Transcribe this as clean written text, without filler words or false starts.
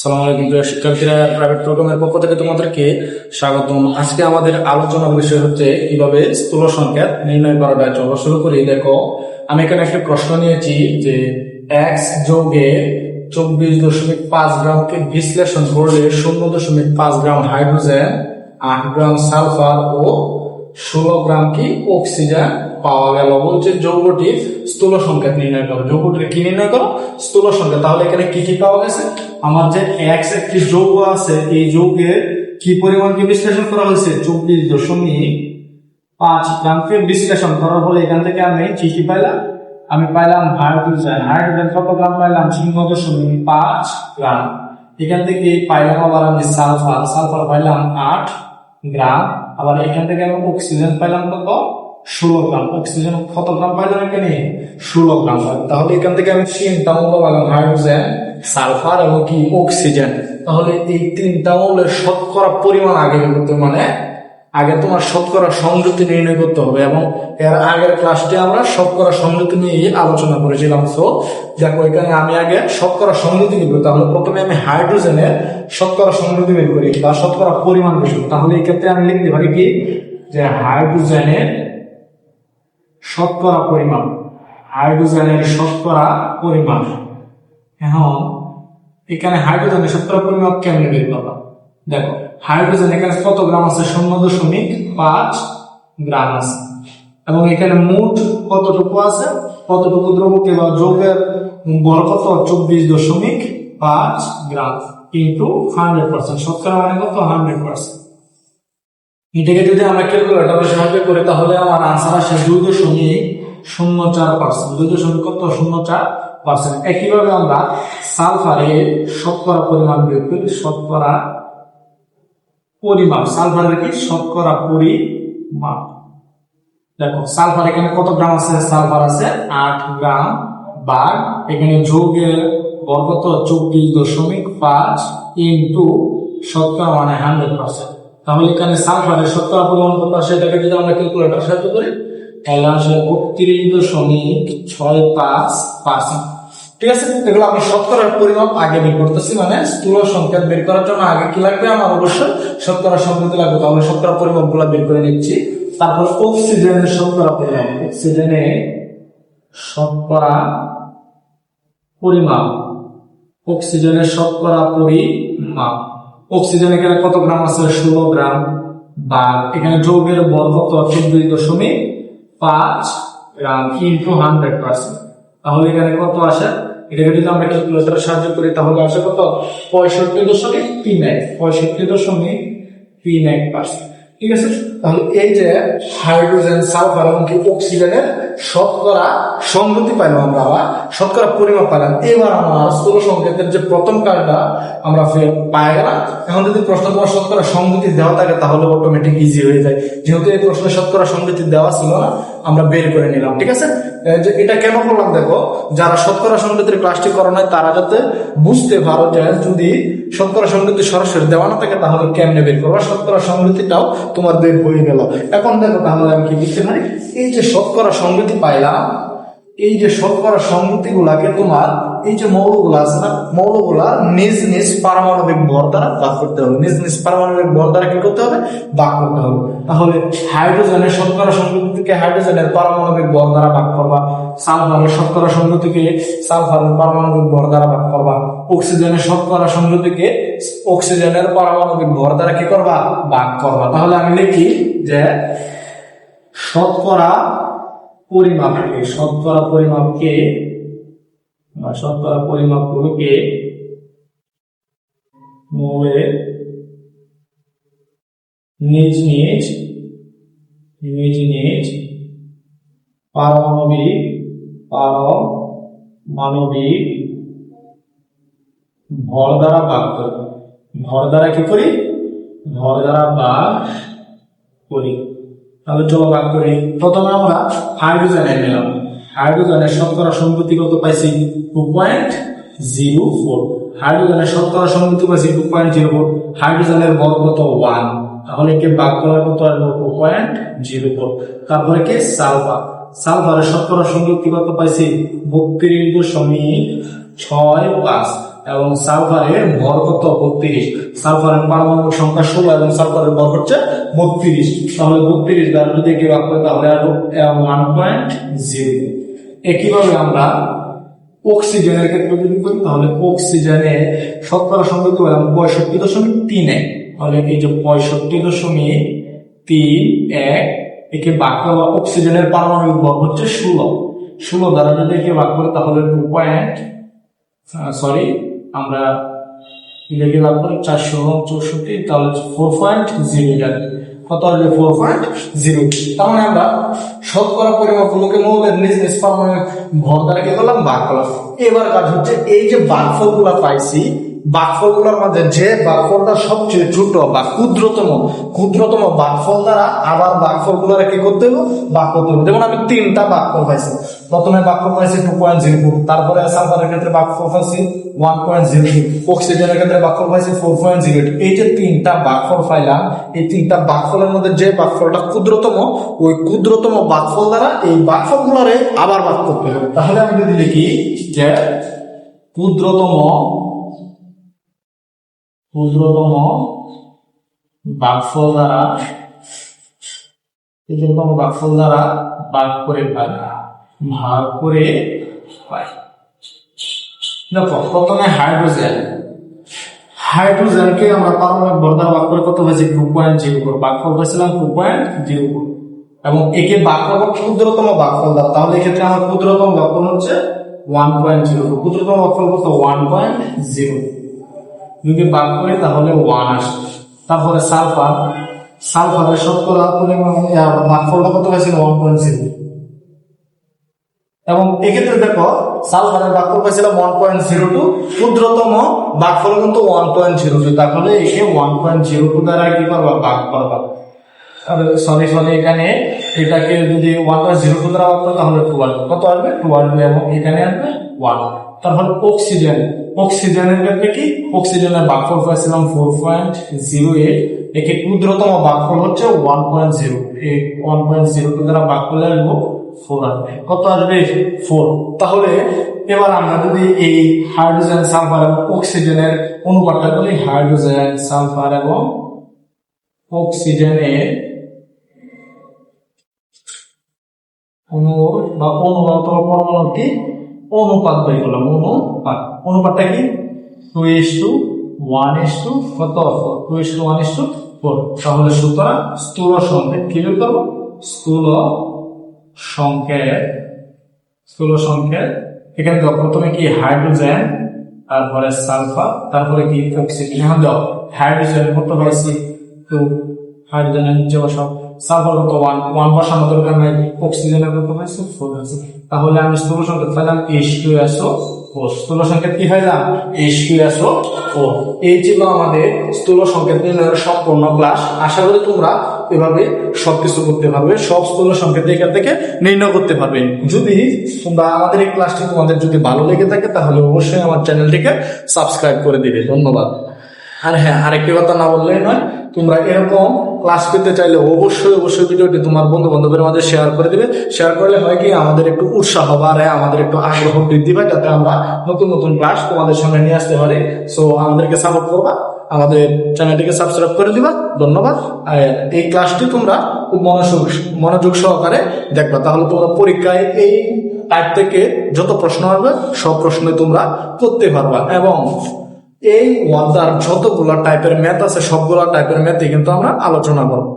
সালাম আলাইকুম প্রিয় শিক্ষার্থীরা, প্রাইভেট প্রোগ্রামের পক্ষ থেকে তোমাদেরকে স্বাগতম। আজকে আমাদের আলোচনার বিষয় হচ্ছে কিভাবে স্থূল সংখ্যা নির্ণয় করা যায়। চলো শুরু করি। দেখো, আমি এখানে একটা প্রশ্ন নিয়েছি যে এক্স যোগে 24.5 গ্রামকে বিশ্লেষণ করলে 0.5 গ্রাম হাইড্রোজেন, 8 গ্রাম সালফার ও 16 গ্রাম কি অক্সিজেন পাওয়া গেল। বলছে যৌগটির স্থূল সংখ্যা নির্ণয় করো। যৌগটির কি নির্ণয় করো? স্থূল সংখ্যা। তাহলে এখানে কি কি পাওয়া গেছে? আমার যে এক্স একটি যৌগ আছে, এই যৌগের কি পরিমাণকে বিশ্লেষণ করা হয়েছে? 24.5 গ্রামকে বিশ্লেষণ করার ফলে এখান থেকে আমি কি কি পাইলাম? আমি পাইলাম হাইড্রোজেন। হাইড্রোজেন কত গ্রাম পাইলাম? 0.5 গ্রাম। এখান থেকে পাইলাম আবার আমি সালফার। সালফার পাইলাম 8 গ্রাম। আবার এখান থেকে আমি অক্সিজেন পাইলাম কত? 16 গ্রাম। অক্সিজেন কত গ্রাম পাইলাম? এখানে 16 গ্রাম পাইলাম। তাহলে এখান থেকে আমি তিনটা মৌল পাইলাম, হাইড্রোজেন, সালফার এবং কি অক্সিজেন। তাহলে এই তিনটা মৌলের শতকরা পরিমাণ আগে করতে, মানে আগে তোমার শতকরা সংযুক্তি নির্ণয় করতে হবে। এবং এর আগের ক্লাসটি আমরা শতকরা সংযুক্তি নিয়ে আলোচনা করেছিলাম। তো দেখো, এখানে আমি আগে শতকরা সংযুক্তি নিব। তাহলে প্রথমে আমি হাইড্রোজেনের শতকরা সংযুক্তি বের করি বা শতকরা পরিমাণ বের করি। তাহলে এই ক্ষেত্রে আমি লিখতে পারি কি, যে হাইড্রোজেনের শতকরা পরিমাণ। হাইড্রোজেনের শতকরা পরিমাণ। এখন এখানে হাইড্রোজেনের শতকরা পরিমাণ কেমনে বের করলাম? দেখো, হাইড্রোজেন এখানে কত গ্রাম আছে? 0.5 গ্রাম আছে। এবং এখানে মোট কতটুকু আছে? কতটুকু দ্রবকে বা যৌগের বল কত? 24.5 গ্রাম ইন্টু 100%। শতকরা মানে কত? 100%। এটাকে যদি আমরা ক্যালকুলেটরের সাহায্যে করি তাহলে আমার আনসার আসে 2.04%। 2.04%। একইভাবে আমরা সালফারের শতকরা পরিমাণ বের করি। শতকরা পরিমাপ। সালফারের কি? শতকরা পরিমাপ। দেখো, সালফার এখানে কত গ্রাম আছে? সালফার আছে 8 গ্রাম। বা এখানে যৌগের বল কত? 24.5 ইন্টু শতকরা মানে 100%। তাহলে এখানে সালফারের শতকরা পরিমাণ কত আসে? এটাকে যদি আমরা ক্যালকুলেটর সাহায্য করি তাহলে আসে 32.65%। ঠিক আছে, এগুলো আমি শতকরার পরিমাপ আগে বের করতেছি, মানে স্থূল সংখ্যা বের করার জন্য আগে কি লাগবে? আমার অবশ্যই শতকরা সংখ্যা লাগবে। তাহলে শতকরা পরিমাপ গুলা বের করে নিচ্ছি। তারপর অক্সিজেনের শতকরা পরিমাপ। অক্সিজেনের শতকরা পরিমাপ। অক্সিজেনের শতকরা পরিমাপ। অক্সিজেন এখানে কত গ্রাম আছে? 16 গ্রাম। বা এখানে যৌগের বল কত? 24.5 গ্রাম ইন্টু 100%। তাহলে এখানে কত আসে? এটাকে যদি আমরা ক্যালকুলেটরের সাহায্য করি তাহলে আসে কত? 65.31%। ঠিক আছে, তাহলে এই যে হাইড্রোজেন, সালফার এবং কি অক্সিজেনের শতকরা সংযুক্তি পাইলাম আমরা, আবার শতকরা পরিমাপ পাইলাম। এবার আমার স্থূল সংকেতের যে প্রথম কাজটা আমরা পাই গেলাম। এখন যদি প্রশ্ন তোমার শতকরা সংযুক্তি দেওয়া থাকে তাহলে অটোমেটিক ইজি হয়ে যায়। যেহেতু এই প্রশ্নে শতকরা সংযুক্তি দেওয়া ছিল না, আমরা বের করে নিলাম। ঠিক আছে, এটা কেন করলাম? দেখো, যারা শতকরা সংযুক্তির ক্লাসটি করো নাই তারা যাতে বুঝতে পারো যে যদি শতকরা সংযুক্তি সরাসরি দেওয়া না থাকে তাহলে কেমনে বের করবো। শতকরা সংযুক্তিটাও তোমার বের হয়ে গেল। এখন দেখো, তাহলে আমি কি লিখতে পারি? এই যে শতকরা সংযুক্তি পাইলাম, এই যে শতকরা সংযুক্তি গুলাকে তোমার এই যে মৌলগুলা আছে না, মৌলগুলার নিজ নিজ পারমাণবিক ভর দ্বারা ভাগ করতে হবে। নিজ নিজ পারমাণবিক ভর দ্বারা কি করতে হবে? ভাগ করতে হবে। তাহলে হাইড্রোজেনের শতকরা সংযুক্তিকে হাইড্রোজেনের পারমাণবিক ভর দ্বারা ভাগ করবা। সালফারের শতকরা সংযুক্তিকে সালফারের পারমাণবিক ভর দ্বারা ভাগ করবা। অক্সিজেনের শতকরা সংযুক্তিকে অক্সিজেনের পারমাণবিক ভর দ্বারা কি করবা? ভাগ করবা। তাহলে আমি লিখি যে শতকরা পরিমাপকে, শতকরা পরিমাপকে মৌলের নিজ নিজ পারমাণবিক ভর দ্বারা ভাগ করি। ভর দ্বারা কি করি? ভর দ্বারা ভাগ করি। তাহলে চলো ভাগ করি। প্রথমে আমরা হাইড্রোজেনের নিলাম। হাইড্রোজেনের শতকরা সংযুক্তি কত পাইছি? 2.04। হাইড্রোজেনের শতকরা সংযুক্তি পাইছি 2.04। হাইড্রোজেনের বল কত? 1। তাহলে একে ভাগ করা কত আসবে? 2.04। তারপরে কি? সালফার। সালফারের শতকরা সংযুক্তি কত পাইছি? 32.65। এবং সালফারের ভর কত 32, সালফারের পারমাণবিক সংখ্যা 16 এবং সালফারের ভর হচ্ছে 32, তাহলে 32 দ্বারা যদি একে ভাগ করি তাহলে আসবে 1.0। একইভাবে আমরা অক্সিজেনের ক্ষেত্রে যদি করি তাহলে অক্সিজেনে শতকরা সংখ্যা কি বললাম 65.31, তাহলে এই যে 65.31 একে ভাগ করলে অক্সিজেনের পারমাণবিক ভর হচ্ছে 16 দ্বারা যদি একে ভাগ করি তাহলে আমরা এটাকে ভাগ করি 464, তাহলে 4.0, কত আসবে 4.0। তার মানে আমরা শতকরা পরিমাপগুলোকে মৌলের নিজ নিজ পারমাণবিক ভর দ্বারা কি করলাম ভাগ করলাম। এবার কাজ হচ্ছে এই যে ভাগফলগুলো পাইছি, ভাগফলগুলোর মধ্যে যে ভাগফলটা সবচেয়ে ছোট বা ক্ষুদ্রতম ভাগফল দ্বারা আবার ভাগফলগুলোর কি করতে হবে ভাগ করতে হবে। যেমন আমি 3টা ভাগফল পাইছি, প্রথমে ভাগফল পাইছি 2.04, তারপরে সালফারের ক্ষেত্রে ভাগফল পাইছি 1.02, অক্সিজেনের ক্ষেত্রে ভাগফল পাইছি 4.08। এই যে 3টা ভাগফল পাইলাম, এই 3টা ভাগফলের মধ্যে যে ভাগফলটা ক্ষুদ্রতম, ওই ক্ষুদ্রতম ভাগফল দ্বারা এই ভাগফলগুলোরে আবার ভাগ করতে হবে। তাহলে আমি যদি লিখি যে ক্ষুদ্রতম ভাগফল দ্বারা ভাগ করে পাই। দেখো প্রথমে হাইড্রোজেনকে আমরা পারমাণবিক ভর দ্বারা ভাগ করে কত হয়েছে 2.04, ভাগফল হয়েছিলাম 2.04, এবং একে ভাগ করবো ক্ষুদ্রতম ভাগফল দ্বারা, তাহলে এক্ষেত্রে আমার ক্ষুদ্রতম ভাগফল হচ্ছে 1.0, ক্ষুদ্রতম ভাগফল কত 1.0, যদি ভাগ করি তাহলে 1 আসবে। তারপরে সালফারের শতকরা পরিমাণ ভাগফলটা কত হয়েছিল 1.0, এবং এক্ষেত্রে দেখো সালফারের ভাগফল হয়েছিল 1.02, ক্ষুদ্রতম ভাগফল কিন্তু 1.02, তাহলে একে 1.02 দ্বারা কি করবা ভাগ করবা। সরি এখানে এটাকে যদি 1.02 দ্বারা ভাগ করো তাহলে 2 আসবে, কত আসবে 2 আসবে, এবং এখানে আসবে 1। তারপর অক্সিজেনের ক্ষেত্রে কি অক্সিজেনের ভাগফল পাইছিলাম 4.08, একে ক্ষুদ্রতম ভাগফল হচ্ছে 1.0, এই 1.02 দ্বারা ভাগ করলে আসবো 4 আসবে, কত আসবে 4। তাহলে এবার আমরা যদি এই হাইড্রোজেন সালফার এবং অক্সিজেনের অনুপাতটা করি, হাইড্রোজেন সালফার এবং অক্সিজেনের অনুপাত বের করলাম। অনুপাতটা কি 2:1 কত 2:1:4, তাহলে সুতরাং স্থূল সংকেত কি বের করবো, স্থূল সংকেত এখানে দাও প্রথমে কি হাইড্রোজেন, তারপরে সালফার, তারপরে কি অক্সিজেন। এখন দাও হাইড্রোজেন কত পাইছি 2, হাইড্রোজেনের নিচে বসাও, সালফার কত 1 বসানো দরকার নাই, অক্সিজেনের কত পাইছি 4 আছে। তাহলে আমি স্থূল সংকেত পাইলাম H2SO4, স্থূল সংকেত কি পাইলাম H2SO4। এই ছিল আমাদের স্থূল সংকেত নির্ণয়ের সম্পূর্ণ ক্লাস। আশা করি তোমরা এভাবে সবকিছু করতে পারবে, সব স্থূল সংকেত এখান থেকে নির্ণয় করতে পারবে। যদি তোমরা আমাদের এই ক্লাসটি তোমাদের যদি ভালো লেগে থাকে তাহলে অবশ্যই আমার চ্যানেলটিকে সাবস্ক্রাইব করে দিবে। ধন্যবাদ। আর হ্যাঁ, আরেকটি কথা না বললেই নয়, তোমরা এরকম ক্লাস পেতে চাইলে অবশ্যই ভিডিওটি তোমার বন্ধু বান্ধবের মাঝে শেয়ার করে দিবে। শেয়ার করলে হয় কি আমাদের একটু উৎসাহ বাড়ে, আমাদের একটু আগ্রহ বৃদ্ধি পায়, যাতে আমরা নতুন ক্লাস তোমাদের সামনে নিয়ে আসতে পারি। সো আমাদেরকে সাপোর্ট করবা, আমাদের চ্যানেলটিকে সাবস্ক্রাইব করে দিবা। ধন্যবাদ। আর এই ক্লাসটি তোমরা খুব মনোযোগ সহকারে দেখবা, তাহলে তোমরা পরীক্ষায় এই টাইপ থেকে যত প্রশ্ন আসবে সব প্রশ্নই তোমরা করতে পারবা। এবং এই ওয়ার্ডার যতগুলো টাইপের ম্যাথ আছে সবগুলো টাইপের ম্যাথই কিন্তু আমরা আলোচনা করবো।